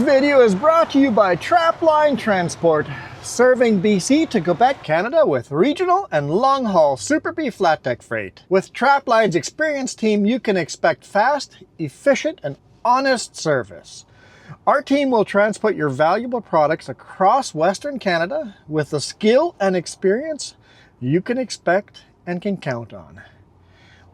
This video is brought to you by Trapline Transport, serving BC to Quebec, Canada with regional and long-haul Super B flat deck freight. With Trapline's experienced team, you can expect fast, efficient, and honest service. Our team will transport your valuable products across Western Canada with the skill and experience you can expect and can count on.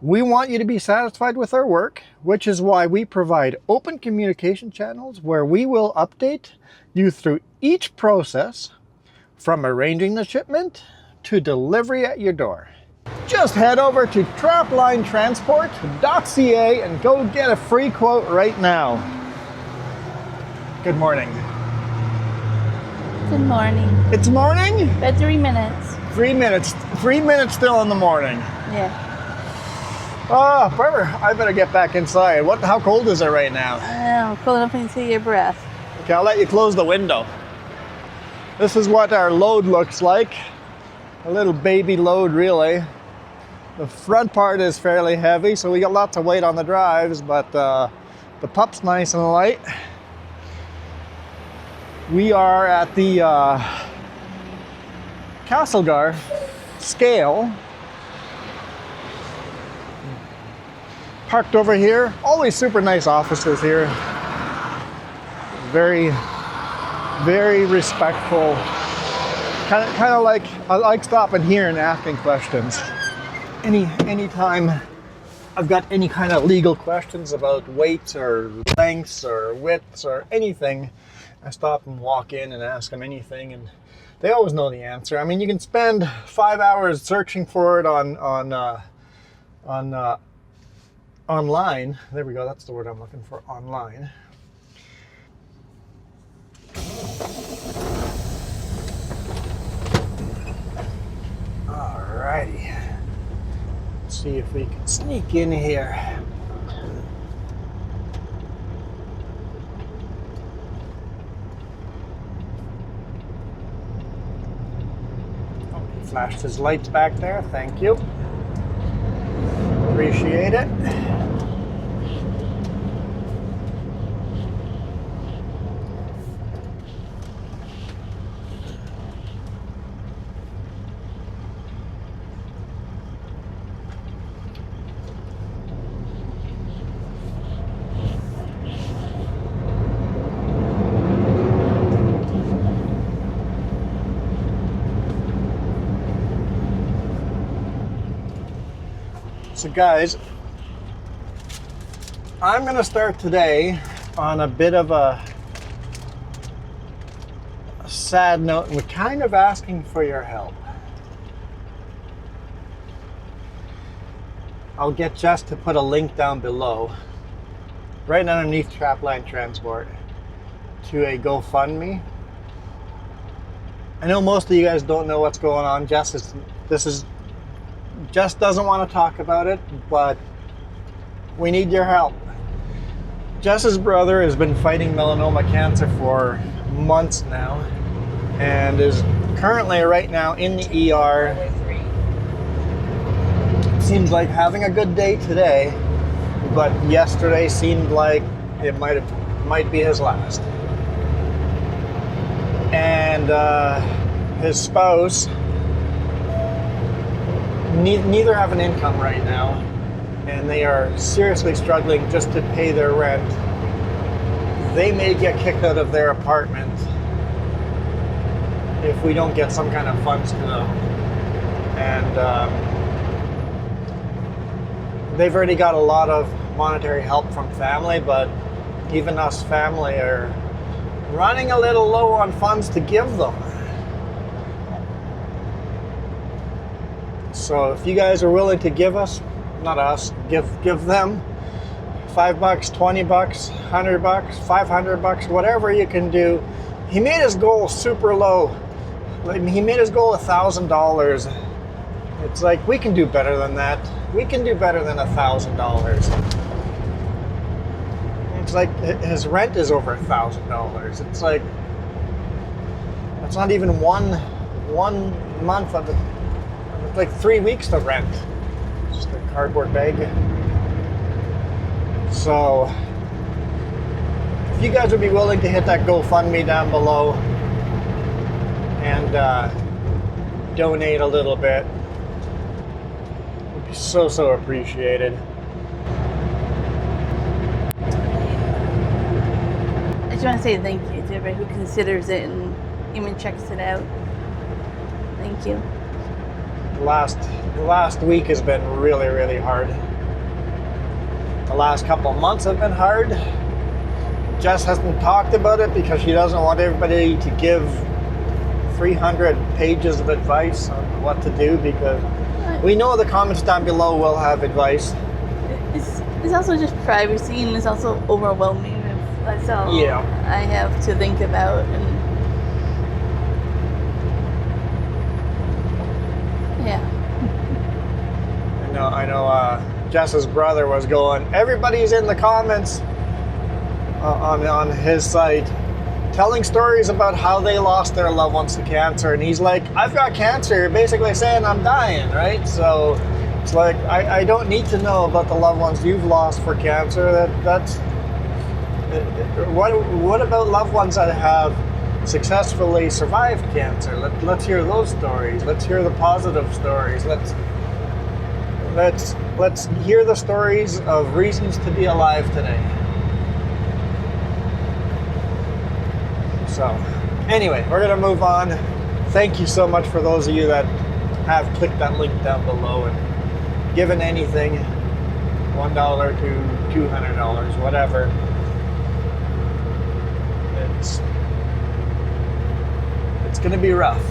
We want you to be satisfied with our work, which is why we provide open communication channels where we will update you through each process, from arranging the shipment to delivery at your door. Just head over to traplinetransport.ca and go get a free quote right now. Good morning. Good morning. It's morning? About 3 minutes. 3 minutes. 3 minutes still in the morning. Yeah. Oh, forever. I better get back inside. How cold is it right now? Cold enough to see your breath. Okay, I'll let you close the window. This is what our load looks like. A little baby load, really. The front part is fairly heavy, so we got lots of weight on the drives, but the pup's nice and light. We are at the Castlegar Scale. Parked over here. Always super nice officers here. Very, very respectful. Kind of like, I like stopping here and asking questions. Anytime I've got any kind of legal questions about weights or lengths or widths or anything, I stop and walk in and ask them anything, and they always know the answer. I mean, you can spend 5 hours searching for it online. There we go, that's the word I'm looking for, online. Alrighty. Let's see if we can sneak in here. Oh, he flashed his lights back there, thank you. Appreciate it. So guys, I'm going to start today on a bit of a sad note, and we're kind of asking for your help. I'll get Jess to put a link down below, right underneath Trapline Transport, to a GoFundMe. I know most of you guys don't know what's going on. Jess doesn't want to talk about it, but we need your help. Jess's brother has been fighting melanoma cancer for months now and is currently right now in the ER. Seems like having a good day today, but yesterday seemed like it might be his last. And his spouse, neither have an income right now, and they are seriously struggling just to pay their rent. They may get kicked out of their apartment if we don't get some kind of funds to them. And they've already got a lot of monetary help from family, but even us family are running a little low on funds to give them. So if you guys are willing to give us, not us, give them $5, $20, $100, $500, whatever you can do. He made his goal super low. Like, he made his goal $1,000. It's like, we can do better than that. We can do better than $1,000. It's like his rent is over $1,000. It's like, that's not even one month of it. It's like 3 weeks to rent. Just a cardboard bag. So if you guys would be willing to hit that GoFundMe down below and donate a little bit, it would be so appreciated. I just want to say thank you to everybody who considers it and even checks it out. Thank you. The last week has been really hard. The last couple of months have been hard. Jess hasn't talked about it because she doesn't want everybody to give 300 pages of advice on what to do, because we know the comments down below will have advice. It's also just privacy, and it's also overwhelming. That's all I have to think about. And yeah. I know Jess's brother was going, everybody's in the comments on his site telling stories about how they lost their loved ones to cancer, and he's like, I've got cancer, you're basically saying I'm dying, right? So it's like, I don't need to know about the loved ones you've lost for cancer. That's what about loved ones that have successfully survived cancer? Let's hear those stories. Let's hear the positive stories. Let's hear the stories of reasons to be alive today. So anyway, we're gonna move on. Thank you so much for those of you that have clicked that link down below and given anything, $1 to $200, whatever. It's gonna be rough.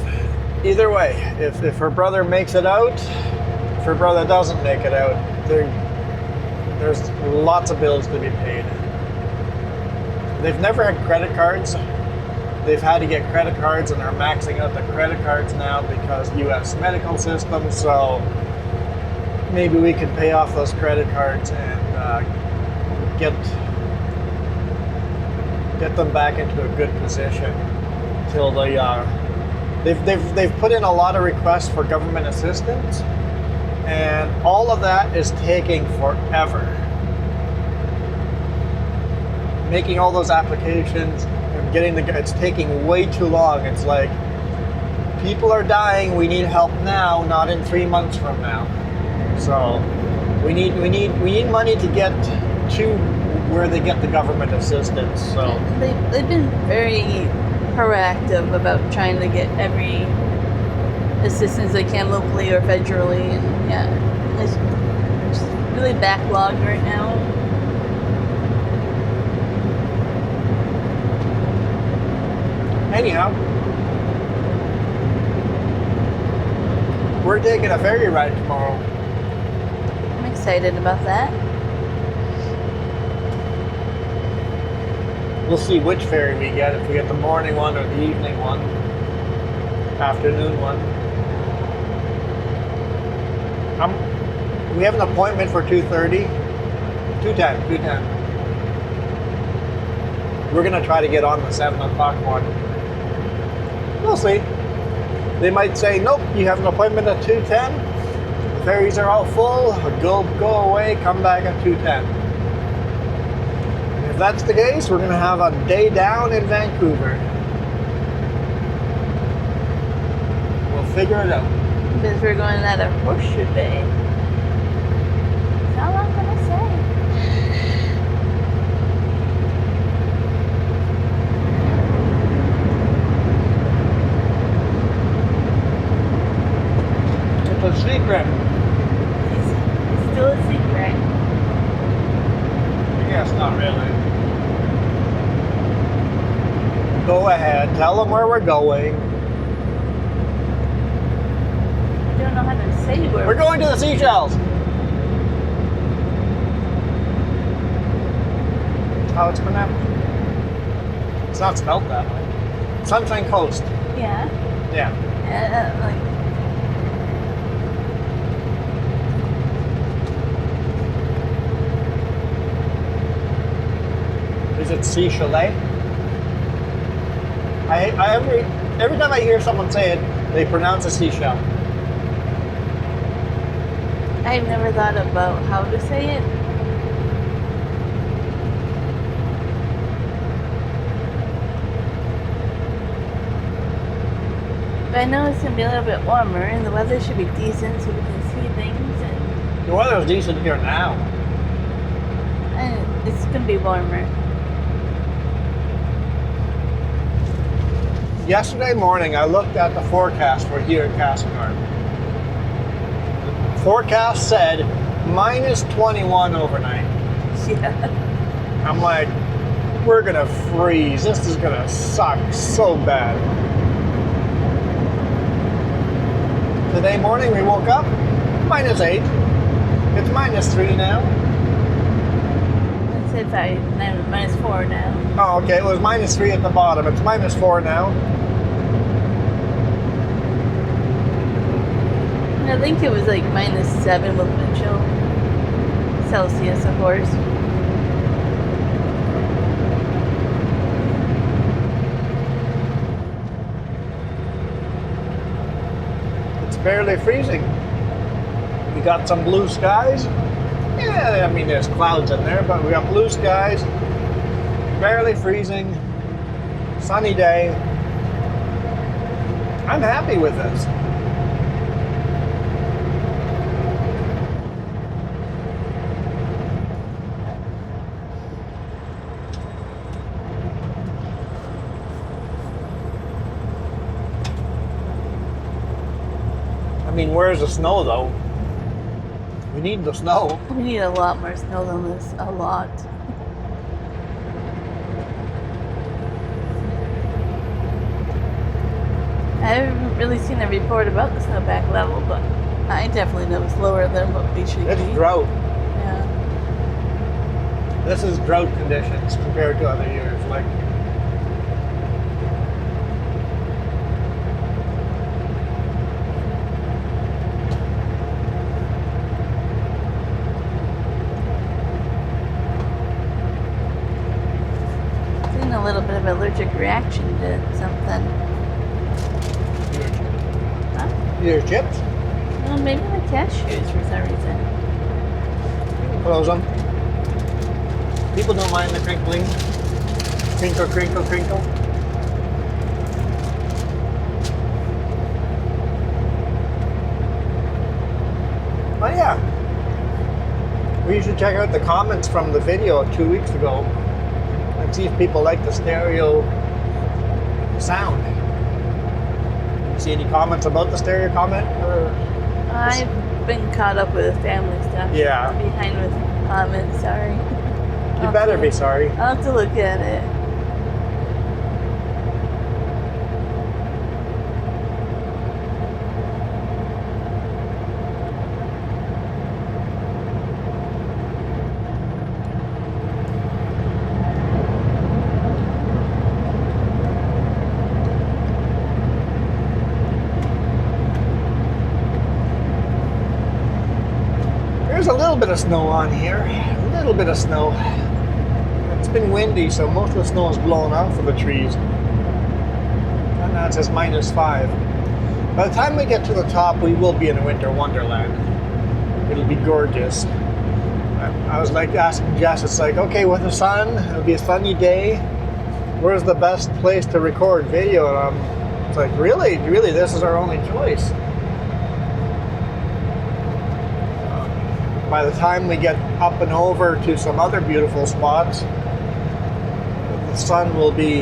Either way, if her brother makes it out, if her brother doesn't make it out, there's lots of bills to be paid. They've never had credit cards. They've had to get credit cards, and they're maxing out the credit cards now because US medical system. So maybe we could pay off those credit cards and get them back into a good position till they've put in a lot of requests for government assistance, and all of that is taking forever. Making all those applications and it's taking way too long. It's like, people are dying, we need help now, not in 3 months from now. So we need money to get to where they get the government assistance. So they've been very proactive about trying to get every assistance they can locally or federally, and it's really backlogged right now. Anyhow, we're taking a ferry ride tomorrow. I'm excited about that. We'll see which ferry we get, if we get the morning one or the evening one, afternoon one. We have an appointment for 2:30, 2:10. We're gonna try to get on the 7 o'clock one. We'll see. They might say, nope, you have an appointment at 2:10. The ferries are all full. Go away, come back at 2:10. If that's the case, we're going to have a day down in Vancouver. We'll figure it out. Because we're going out of Horseshoe Bay. That's all I'm going to say. It's a secret. It's still a secret. Yes, not really. Go ahead, tell them where we're going. I don't know how to say where We're going to the seashells. How it's pronounced. It's not spelled that way. Sunshine Coast. Yeah. Yeah. Is it Sea Chalet? Every time I hear someone say it, they pronounce a seashell. I've never thought about how to say it. But I know it's gonna be a little bit warmer, and the weather should be decent, so we can see things. And The weather's decent here now. it's gonna be warmer. Yesterday morning, I looked at the forecast for here in Castlegar. The forecast said minus 21 overnight. Yeah. I'm like, we're gonna freeze. This is gonna suck so bad. Today morning we woke up, minus 8. It's minus 3 now. I said minus 4 now. Oh, okay, it was minus 3 at the bottom. It's minus 4 now. I think it was like minus 7 with wind chill. Celsius, of course. It's barely freezing. We got some blue skies. Yeah, I mean, there's clouds in there, but we got blue skies. Barely freezing. Sunny day. I'm happy with this. I mean, where's the snow though? We need the snow. We need a lot more snow than this. A lot. I haven't really seen a report about the snowpack level, but I definitely know it's lower than what we should It's be. drought. Yeah. This is drought conditions compared to other years. Like, Seen a little bit of allergic reaction to something. Huh? your chips, Well, maybe the cashews for some reason. close them. People don't mind the crinkling. Crinkle, crinkle, crinkle. Oh yeah. We should check out the comments from the video 2 weeks ago and see if people like the stereo sound. See any comments about the stereo comment? Or I've been caught up with family stuff. Yeah. I'm behind with comments, sorry. you better be sorry. I'll have to look at it. There's a little bit of snow on here. A little bit of snow. It's been windy, so most of the snow is blown off of the trees. And now it says minus 5. By the time we get to the top, we will be in a winter wonderland. It'll be gorgeous. I was like asking Jess, it's like, okay, with the sun, it'll be a sunny day. Where's the best place to record video? And it's like, really, this is our only choice. By the time we get up and over to some other beautiful spots, the sun will be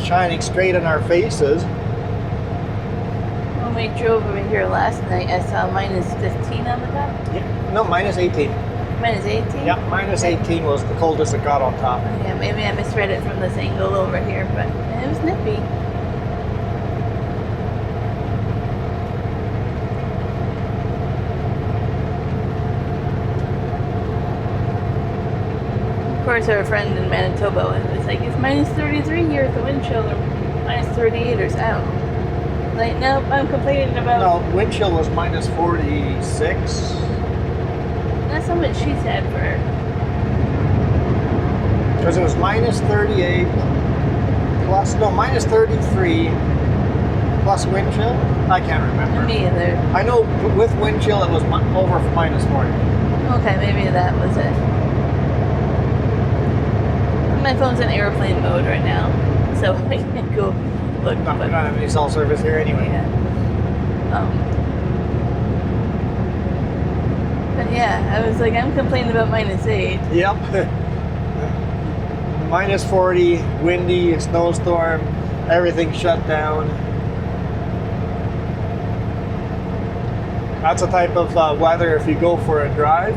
shining straight in our faces. When we drove over here last night, I saw minus 15 on the top. Yeah, no, minus 18. Minus 18? Yeah, minus 18 was the coldest it got on top. Yeah, maybe I misread it from this angle over here, but it was nippy. Of course, our friend in Manitoba was like, it's minus 33 here at the wind chill, or minus 38 or so. Like, nope, I'm complaining about... No, wind chill was minus 46. That's how much she said for her. Because it was minus 38 plus, no, minus 33 plus wind chill. I can't remember. Me either. I know with wind chill it was over minus 40. Okay, maybe that was it. My phone's in airplane mode right now, so I can't go booked. No, we but don't have any cell service here anyway. yeah. But yeah, I was like, I'm complaining about -8. Yep. -40, windy, snowstorm, everything shut down. That's a type of weather, if you go for a drive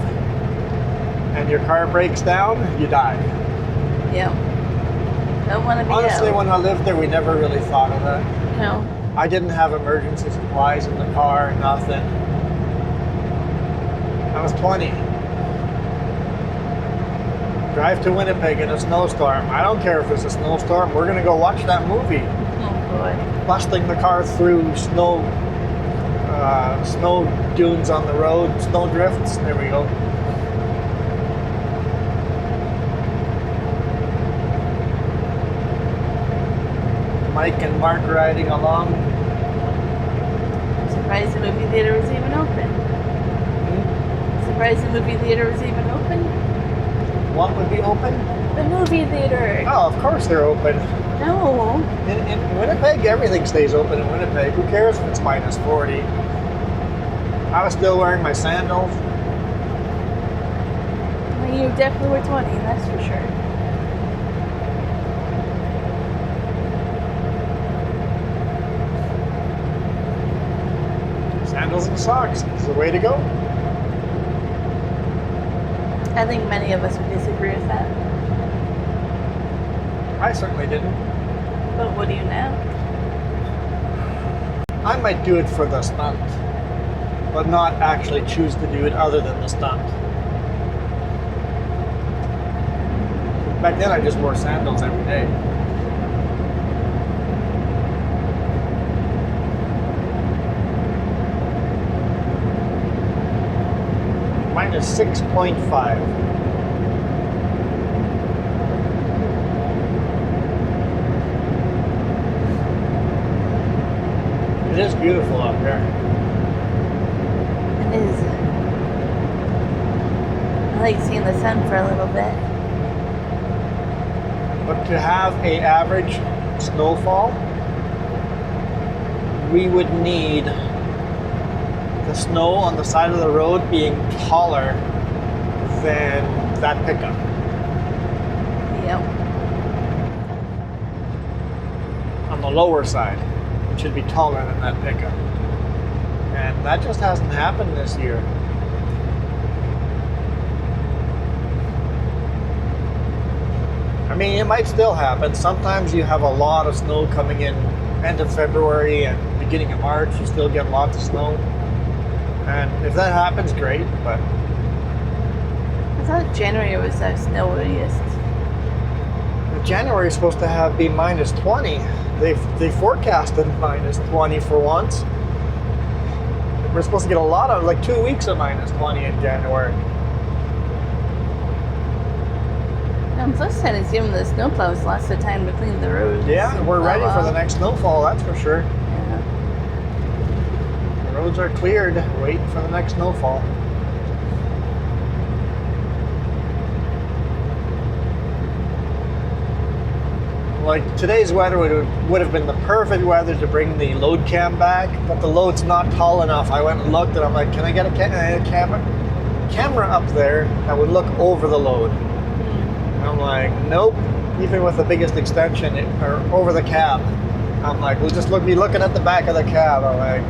and your car breaks down, you die. Yeah. Don't want to be Honestly, out. when I lived there, we never really thought of that. No. I didn't have emergency supplies in the car, nothing. I was 20. Drive to Winnipeg in a snowstorm. I don't care if it's a snowstorm. We're going to go watch that movie. Oh boy. Busting the car through snow dunes on the road, snow drifts. There we go. Mike and Mark riding along. I'm surprised the movie theater was even open. Surprised the movie theater was even open. What would be open? The movie theater. Oh, of course they're open. No. In Winnipeg, everything stays open in Winnipeg. Who cares if it's -40? I was still wearing my sandals. Well, you definitely were 20, that's for sure. Sandals and socks is the way to go. I think many of us would disagree with that. I certainly didn't. But what do you now? I might do it for the stunt, but not actually choose to do it other than the stunt. Back then I just wore sandals every day. -6.5. It is beautiful out there. It is. I like seeing the sun for a little bit. But to have an average snowfall, we would need the snow on the side of the road being taller than that pickup. Yep. On the lower side, it should be taller than that pickup. And that just hasn't happened this year. I mean, it might still happen. Sometimes you have a lot of snow coming in end of February and beginning of March. You still get lots of snow. And if that happens, great, but I thought January was the snowiest. January is supposed to be -20. They forecasted -20 for once. We're supposed to get a lot of, like 2 weeks of -20 in January. On the plus side, it's giving the snowplows lots of time to clean the roads. Yeah, and we're plow ready for the off. next snowfall, that's for sure. Yeah. The roads are cleared, waiting for the next snowfall. Like today's weather would have been the perfect weather to bring the load cam back, but the load's not tall enough. I went and looked and I'm like, can I get a camera up there that would look over the load? And I'm like, nope, even with the biggest extension or over the cab. I'm like, we'll just be looking at the back of the cab. I'm like,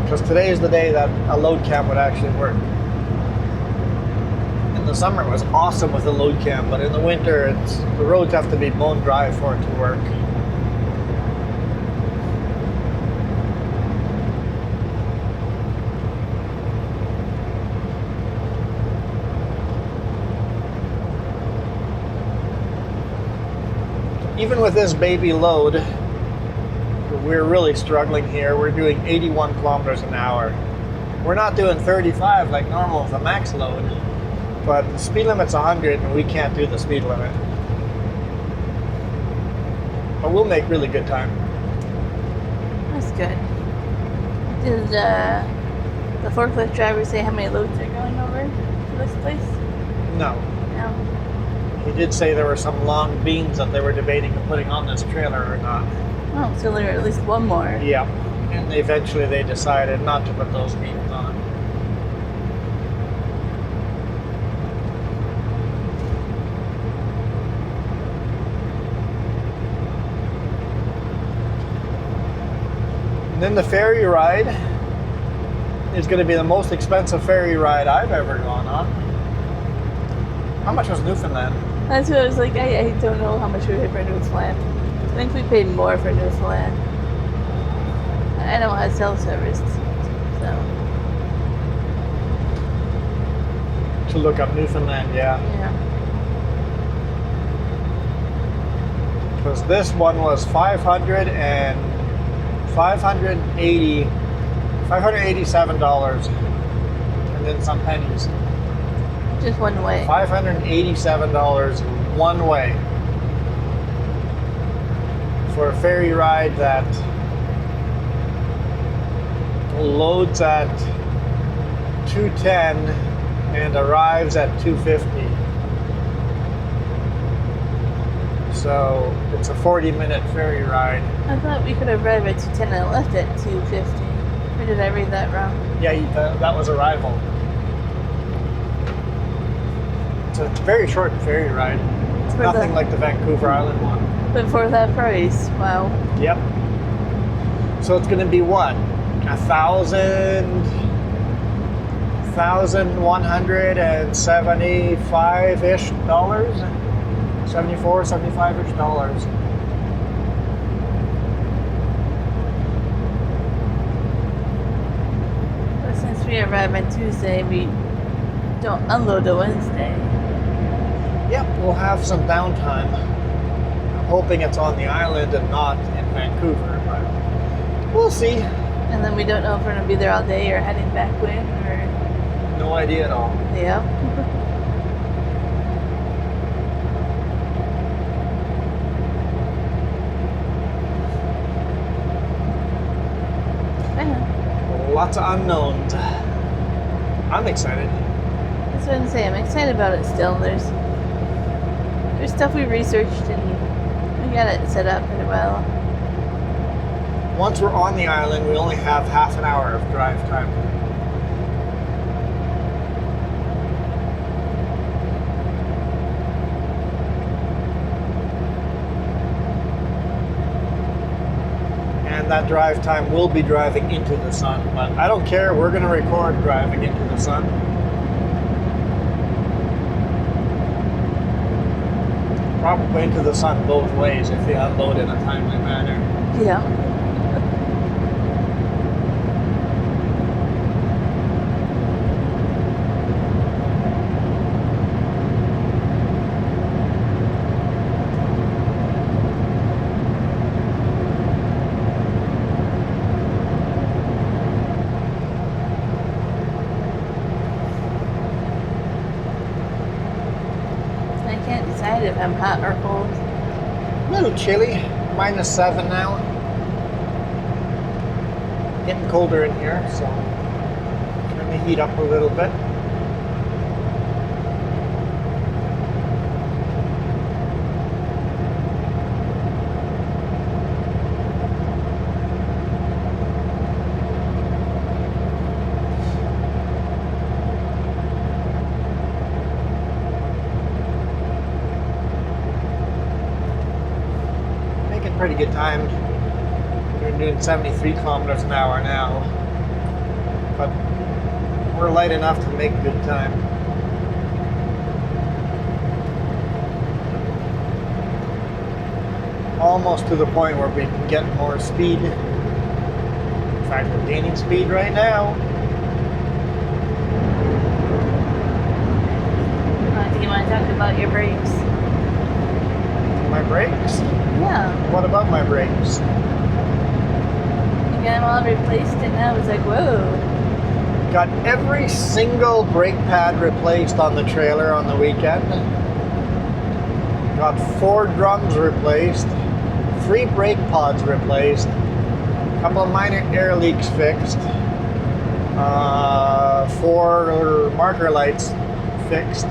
because today is the day that a load cam would actually work. In the summer it was awesome with a load cam, but in the winter the roads have to be bone dry for it to work. Even with this baby load, we're really struggling here. We're doing 81 kilometers an hour. We're not doing 35 like normal with a max load. But the speed limit's 100 and we can't do the speed limit. But we'll make really good time. That's good. Did the forklift driver say how many loads are going over to this place? No. No. He did say there were some long beams that they were debating of putting on this trailer or not. Oh, so there are at least one more. Yeah. And eventually they decided not to put those beams on. And then the ferry ride is going to be the most expensive ferry ride I've ever gone on. How much was Newfoundland? That's what I was like, I don't know how much we paid for Newfoundland. I think we paid more for Newfoundland. I don't have cell service, so. To look up Newfoundland, yeah. Yeah. Because this one was $587, and then some pennies. Just one way. $587 one way for a ferry ride that loads at 2:10 and arrives at 2:50. So it's a 40-minute ferry ride. I thought we could arrive at 2:10 and left at 2:50. Or did I read that wrong? Yeah, that was arrival. It's a very short ferry ride. It's For nothing the- like the Vancouver Island one. But for that price, wow. Yep. So it's going to be what? $1,175-ish dollars? 74, 75-ish dollars. But since we arrive on Tuesday, we don't unload on Wednesday. Yep, we'll have some downtime. I'm hoping it's on the island and not in Vancouver, but we'll see. And then we don't know if we're going to be there all day or heading back when, or... No idea at all. Yeah. Lots of unknowns. I'm excited. That's what I'm saying. I'm excited about it still. There's stuff we researched and we got it set up pretty well. Once we're on the island, we only have half an hour of drive time. And that drive time will be driving into the sun, but I don't care. We're going to record driving into the sun. Probably into the sun both ways if they unload in a timely manner. Yeah. I can't decide if I'm hot or cold. A little chilly, -7 now. Getting colder in here, so turn the heat up a little bit. Pretty good time. We're doing 73 kilometers an hour now, but we're light enough to make good time. Almost to the point where we can get more speed. In fact, we're gaining speed right now. Do you want to talk about your brakes? My brakes? Yeah. What about my brakes? You got them all replaced and now it's like, whoa. Got every single brake pad replaced on the trailer on the weekend. Got 4 drums replaced, 3 brake pods replaced, a couple of minor air leaks fixed, 4 marker lights fixed.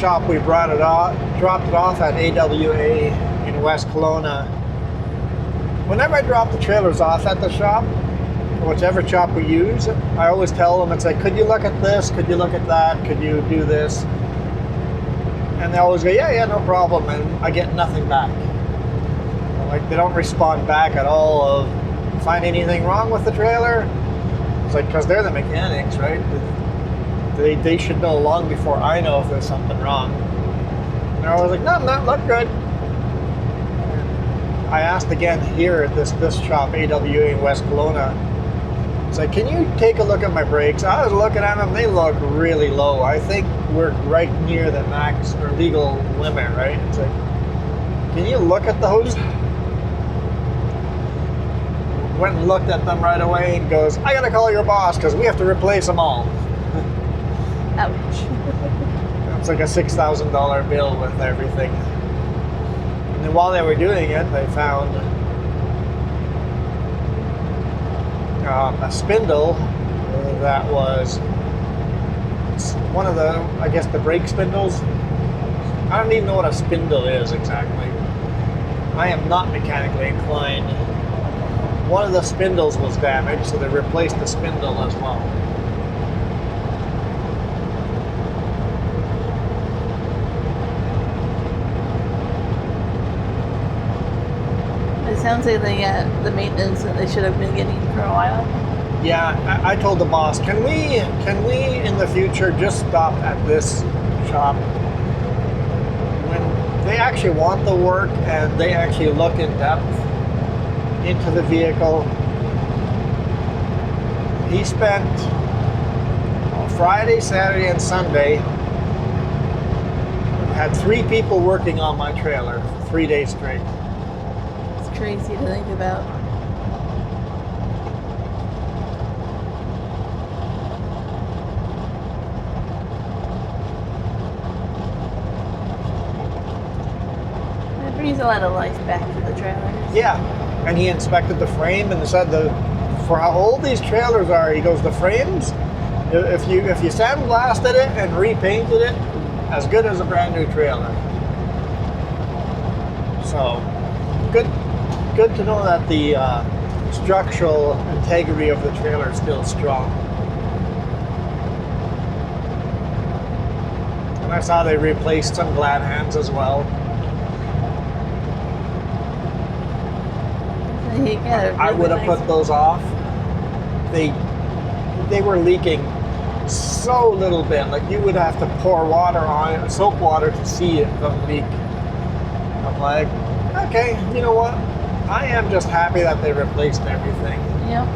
shop we dropped it off at AWA in West Kelowna. Whenever I drop the trailers off at the shop, whichever shop we use, I always tell them, it's like, could you look at this? Could you look at that? Could you do this? And they always go, yeah, no problem. And I get nothing back. Like, they don't respond back at all of, find anything wrong with the trailer? It's like, because they're the mechanics, right? They should know long before I know if there's something wrong. And they're always like, no, look good. I asked again here at this shop, AWA in West Kelowna. It's like, can you take a look at my brakes? I was looking at them, they look really low. I think we're right near the max or legal limit, right? It's like, can you look at those? Went and looked at them right away and goes, I gotta call your boss because we have to replace them all. Ouch. It's like a $6,000 bill with everything. And then while they were doing it, they found a spindle that was one of the, I guess, the brake spindles. I don't even know what a spindle is exactly. I am not mechanically inclined. One of the spindles was damaged, so they replaced the spindle as well. It sounds like they got the maintenance that they should have been getting for a while. Yeah, I told the boss, can we in the future just stop at this shop when they actually want the work and they actually look in depth into the vehicle. He spent Friday, Saturday, and Sunday, had 3 people working on my trailer for 3 days straight. It's crazy to think about. It brings a lot of life back to the trailers. Yeah, and he inspected the frame and said for how old these trailers are, he goes, the frames, if you sandblasted it and repainted it, as good as a brand new trailer. So, good to know that the structural integrity of the trailer is still strong. And I saw they replaced some glad hands as well. I would have put those off. They were leaking so little bit. Like, you would have to pour water on it, soap water, to see it leak. I'm like, okay, you know what? I am just happy that they replaced everything. Yep.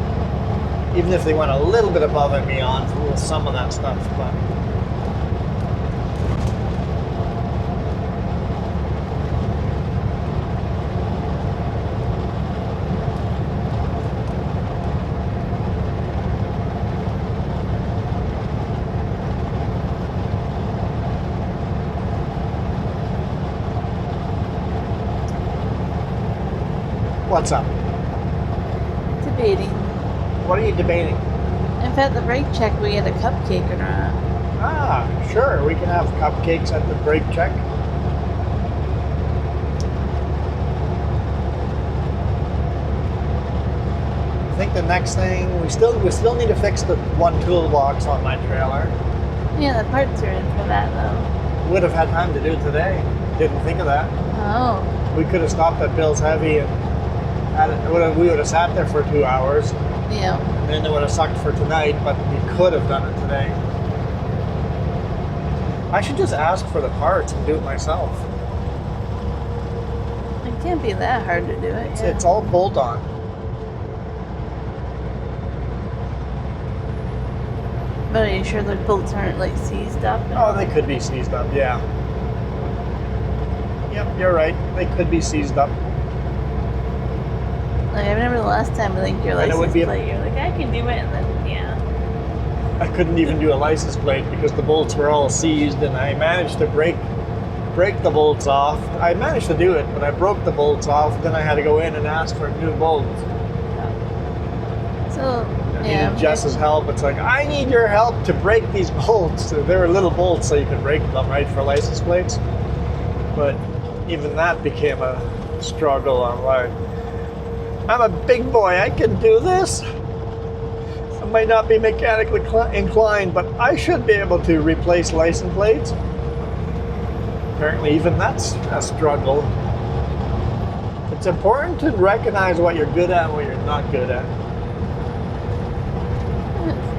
Even if they went a little bit above and beyond with some of that stuff, but. What's up? Debating. What are you debating? If at the brake check we get a cupcake or not. Ah, sure. We can have cupcakes at the brake check. I think the next thing, we still need to fix the one toolbox on my trailer. Yeah, the parts are in for that though. Would have had time to do it today. Didn't think of that. Oh. We could have stopped at Bill's Heavy and we would have sat there for 2 hours. Yeah. And then it would have sucked for tonight, but we could have done it today. I should just ask for the parts and do it myself. It can't be that hard to do it. It's all bolt on. But are you sure the bolts aren't like seized up? Oh, they could be seized up, yeah. Yep, you're right. They could be seized up. Like, I remember the last time I think your license plate, you're like, I can do it, and then, yeah. I couldn't even do a license plate because the bolts were all seized, and I managed to break the bolts off. I managed to do it, but I broke the bolts off, then I had to go in and ask for new bolts. So, I needed Jess's help. It's like, I need your help to break these bolts. They were little bolts, so you could break them, right, for license plates. But even that became a struggle. I'm like, I'm a big boy, I can do this. I might not be mechanically inclined, but I should be able to replace license plates. Apparently even that's a struggle. It's important to recognize what you're good at and what you're not good at.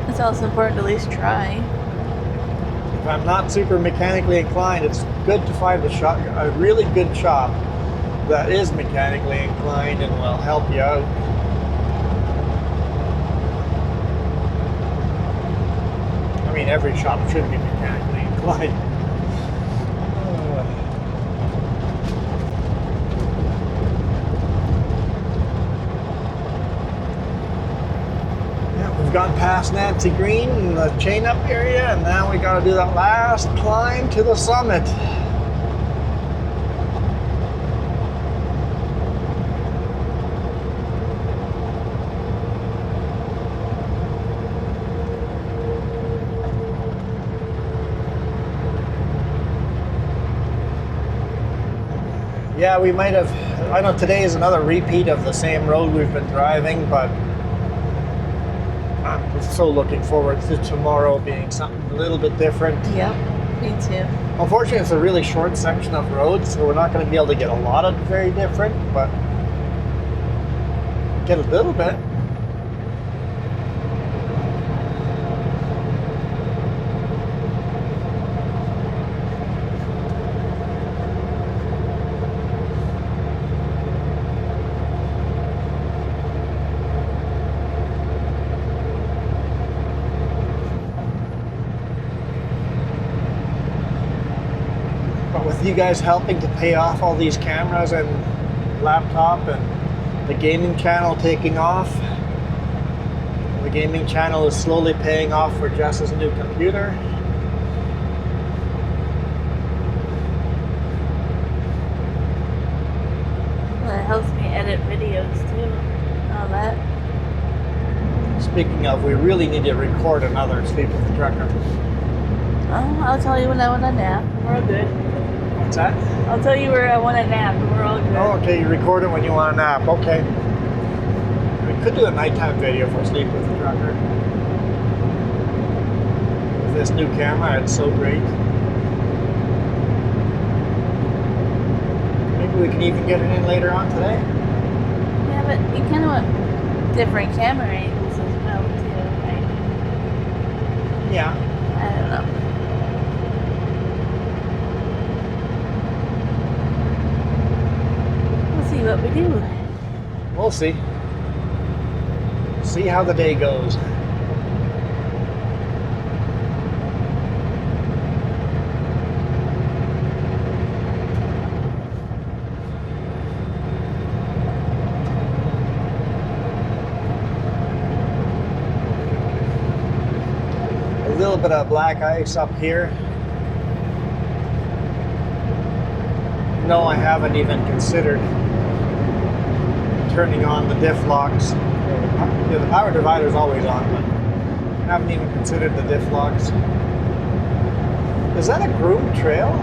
It's also important to at least try. If I'm not super mechanically inclined, it's good to find a really good shop that is mechanically inclined and will help you out. I mean, every shop should be mechanically inclined. We've gone past Nancy Green and the chain up area, and now we got to do that last climb to the summit. Yeah, we might have, I know today is another repeat of the same road we've been driving, but I'm so looking forward to tomorrow being something a little bit different. Yep, me too. Unfortunately, it's a really short section of road, so we're not going to be able to get a lot of very different, but get a little bit. With you guys helping to pay off all these cameras and laptop and the gaming channel taking off, the gaming channel is slowly paying off for Jess's new computer. Well, it helps me edit videos too. All that. Speaking of, we really need to record another Sleep with the Trucker. Oh, I'll tell you when I want a nap. We're all good. What's that? I'll tell you where I want a nap, and we're all good. Oh, okay, you record it when you want a nap. Okay. We could do a nighttime video for Sleep with the Trucker. With this new camera, it's so great. Maybe we can even get it in later on today. Yeah, but you kind of want different camera angles as well, too, right? Yeah. I don't know. See what we do. We'll see. See how the day goes. A little bit of black ice up here. No, I haven't even considered turning on the diff locks. Yeah, the power divider is always on, but I haven't even considered the diff locks. Is that a groomed trail?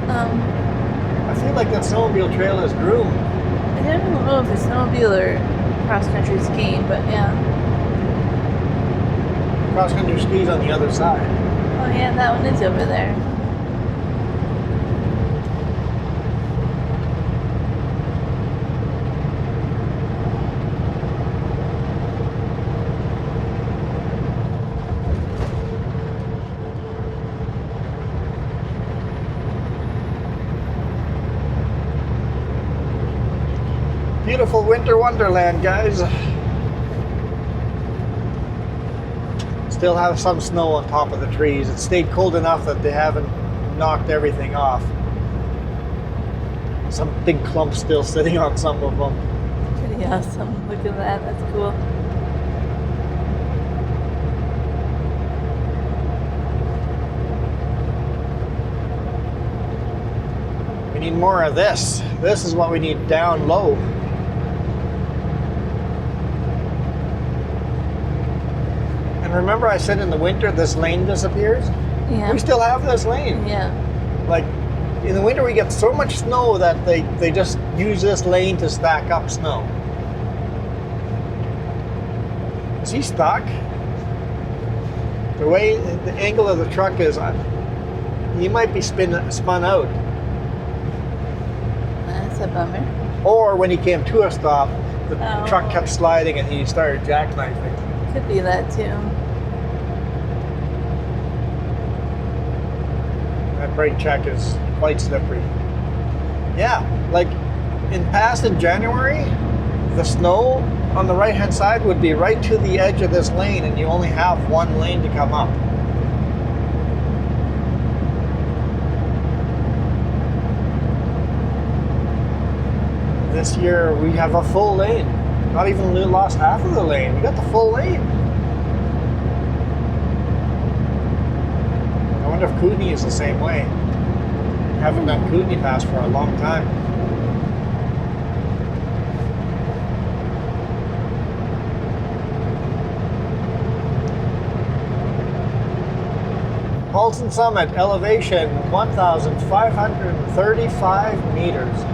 I feel like that snowmobile trail is groomed. I don't know if it's snowmobile or cross-country skiing, but yeah. Cross-country skis on the other side. Oh yeah, that one is over there. Beautiful winter wonderland, guys. Still have some snow on top of the trees. It stayed cold enough that they haven't knocked everything off. Some big clumps still sitting on some of them. Pretty awesome. Look at that. That's cool. We need more of this. This is what we need down low. remember I said in the winter this lane disappears? Yeah. We still have this lane. Yeah. Like, in the winter we get so much snow that they just use this lane to stack up snow. Is he stuck? The way the angle of the truck is, he might be spun out. That's a bummer. Or when he came to a stop, the truck kept sliding and he started jackknifing. Could be that too. That brake check is quite slippery. Yeah, like in January, the snow on the right hand side would be right to the edge of this lane and you only have one lane to come up. This year we have a full lane. Not even lost half of the lane. We got the full lane. I wonder if Kootenai is the same way. Haven't done Kootenai Pass for a long time. Halton Summit, elevation 1,535 meters.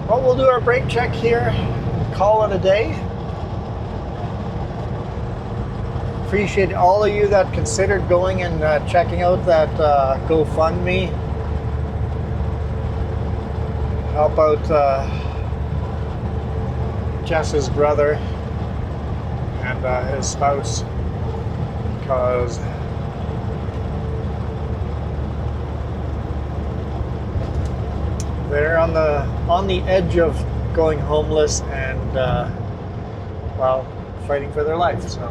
Well, we'll do our brake check here, call it a day. Appreciate all of you that considered going and checking out that GoFundMe. Help out Jess's brother and his spouse, because they're on the edge of going homeless and well, fighting for their life. So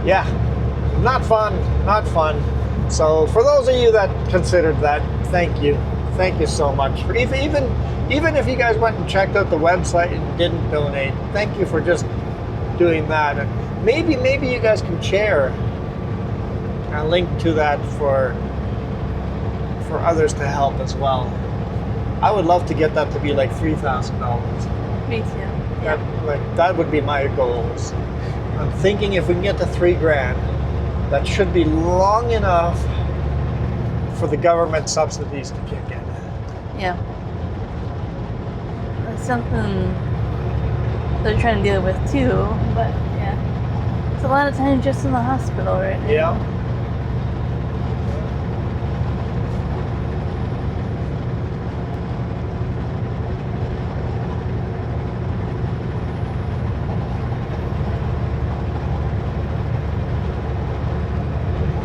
yeah, not fun. So for those of you that considered that, thank you so much. For even if you guys went and checked out the website and didn't donate, thank you for just doing that. And maybe you guys can share a link to that for others to help as well. I would love to get that to be like $3,000. Me too. Yeah. That would be my goals. I'm thinking if we can get to $3,000, that should be long enough for the government subsidies to kick in. Yeah. That's something they're trying to deal with too, but yeah. It's a lot of time just in the hospital right now. Yeah.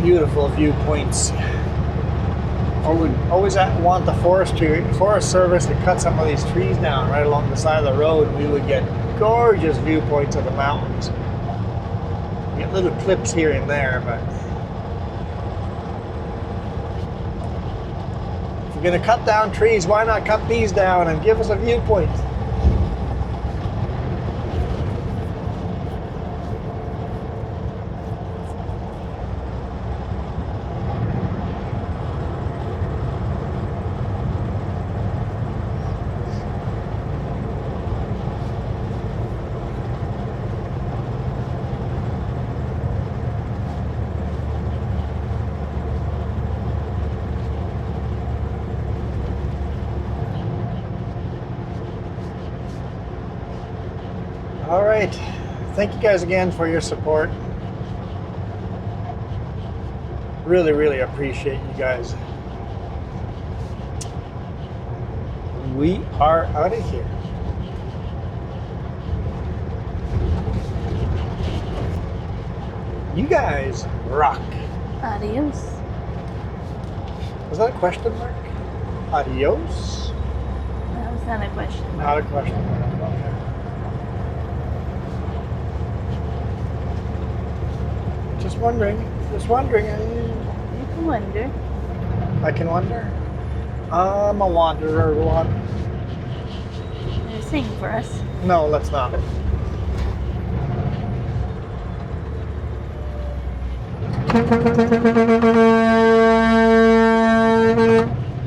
Beautiful viewpoints. I would always want the Forest Service to cut some of these trees down right along the side of the road, and we would get gorgeous viewpoints of the mountains. We get little clips here and there, but if you're going to cut down trees, why not cut these down and give us a viewpoint? All right, thank you guys again for your support. Really appreciate you guys. We are out of here. You guys rock. Adios. Was that a question mark? Adios? That was not a question. Not a question mark. Okay. Just wondering. You can wonder. I can wonder. I'm a wanderer one. You're singing for us. No, let's not.